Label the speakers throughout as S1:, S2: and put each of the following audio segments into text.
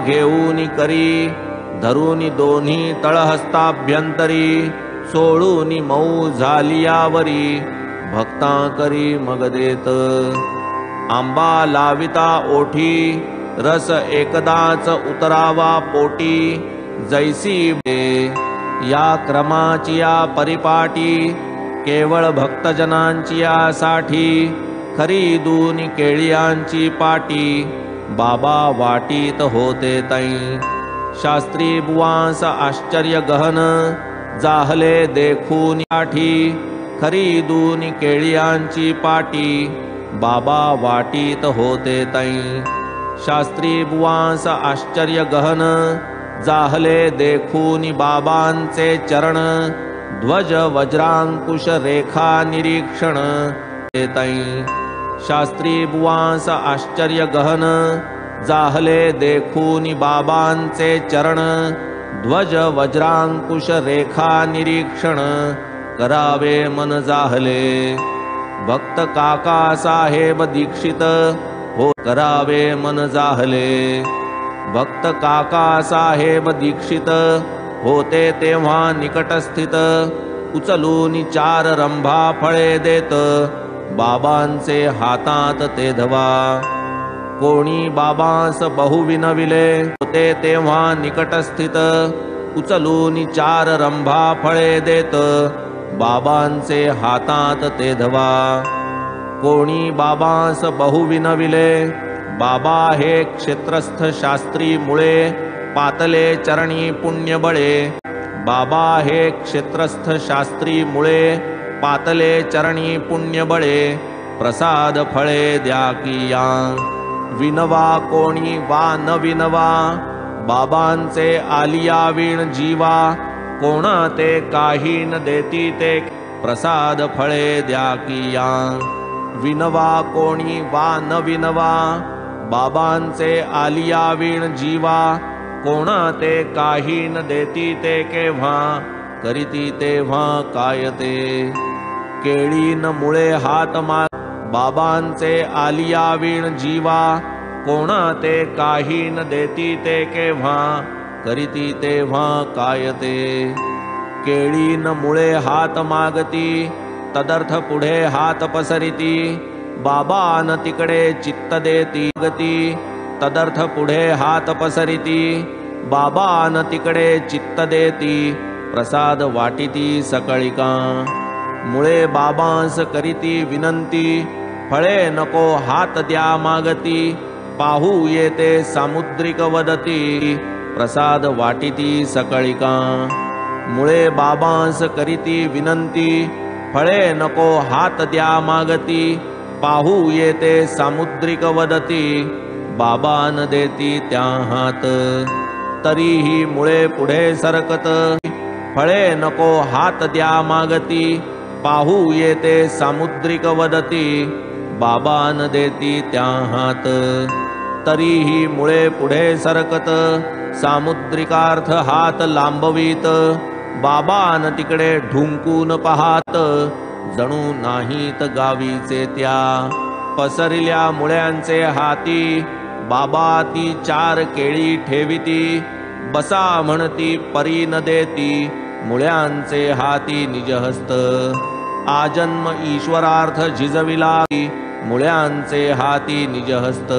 S1: घेऊनी करी धरूनी दोन्ही तळहस्ताभ्यंतरी सोडूनी मऊ झालियावरी भक्ता करी मग देत आंबा लाविता ओठी रस एकदाच उतरावा पोटी जैसी या क्रमाची या परिपाटी केवळ भक्तजनांची यासाठी खरी दूनी केळियांची पाटी बाबा वाटीत होते तै शास्त्री बुवांस आश्चर्य गहन जाहले देखून आठी खरी दूनी केळियांची पाटी बाबा वाटीत होते तै शास्त्री बुवांस आश्चर्य गहन जाहले देखून बाबांचे चरण ध्वज वज्रांकुश रेखा निरीक्षण तै शास्त्री बुवांस आश्चर्य गहन जाहले देखून बाबांचे चरण ध्वज वज्रांकुश रेखा निरीक्षण करावे मन जाहले भक्त काका साहेब दीक्षित हो करावे मन जाहले भक्त काका साहेब दीक्षित होते तेव्हा निकटस्थित उचलून 4 रंभा फळे देत बाबांचे हातात ते धवा कोणी बाबांस बहु विनविले होते तेव्हा निकटस्थित उचलून 4 रंभा फळे देत बाबांचे हातात ते धवा कोणी बाबांस बहु विनविले बाबा हे क्षेत्रस्थ शास्त्री मुळे पातले चरणी पुण्य बळे बाबा हे क्षेत्रस्थ शास्त्री मुळे पातले चरणी पुण्य बळे प्रसाद फळे द्या किया विनवा कोणी वा न विनवा बाबांचे आलिया वीण जीवा कोणा ते काही न देती ते प्रसाद फळे द्या किया विनवा कोणी वा न विनवा बाबांचे आलिया वीण जीवा कोणा ते काही न देती ते केव्हा करीती तेव्हा काय ते केळी न मुळे हात माग बाबांचे आलिया वीण जीवा कोणा ते काही न देती ते केव्हा करीती तेव्हा काय ते केळी न मुळे हात मागती तदर्थ पुढे हात पसरिती बाबा न तिकडे चित्त देती गती तदर्थ पुढे हात पसरिती बाबा न तिकडे चित्त देती प्रसाद वाटिती सकळिका मुळे बाबांस करीती विनंती फळे नको हात द्या मागती पाहू येते सामुद्रिक वदती प्रसाद वाटिती सकळिका मुळे बाबांस करीती विनंती फळे नको हात द्या मागती पाहू येते सामुद्रिक वदती बाबा न देती त्या हात तरीही मुळे पुढे सरकत फळे नको हात द्या मागती पाहू येते सामुद्रिक वदती बाबा न देती त्या हात तरीही मुळे पुढे सरकत सामुद्रिकार्थ हात लांबवीत बाबा न तिकडे ढुंकून पाहात जणू नाहीत गावीचे त्या पसरल्या मुळ्यांचे हाती बाबा ती 4 केळी ठेविती बसा म्हणती परी न देती मुळ्यांचे हाती निजहस्त आजन्म ईश्वरार्थ झिजविला मुळ्यांचे हाती निजहस्त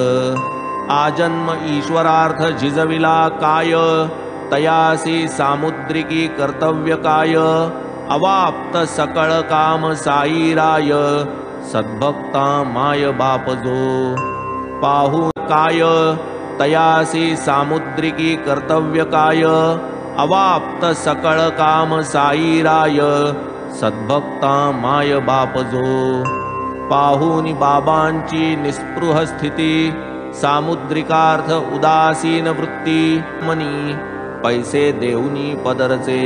S1: आजन्म ईश्वरार्थ झिजविला काय तयासी सामुद्रिकी कर्तव्य काय अवाप्त सकळ काम साईराय सद्भक्ता माय बाप जो पाहू काय तयासी सामुद्रिकी कर्तव्य काय अवाप्त सकळ काम साईराय सद्भक्ता माय बाप जो पाहूनी बाबांची निस्पृह स्थिती सामुद्रिकार्थ उदासीन वृत्ती मनी पैसे देऊनी पदरचे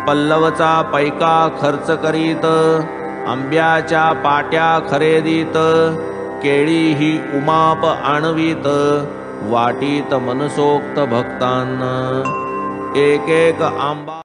S1: पल्लवचा पैका खर्च करीत आंब्याच्या पाट्या खरेदीत केळी ही उमाप आणवीत वाटीत मनसोक्त भक्तांना एक एक आंबा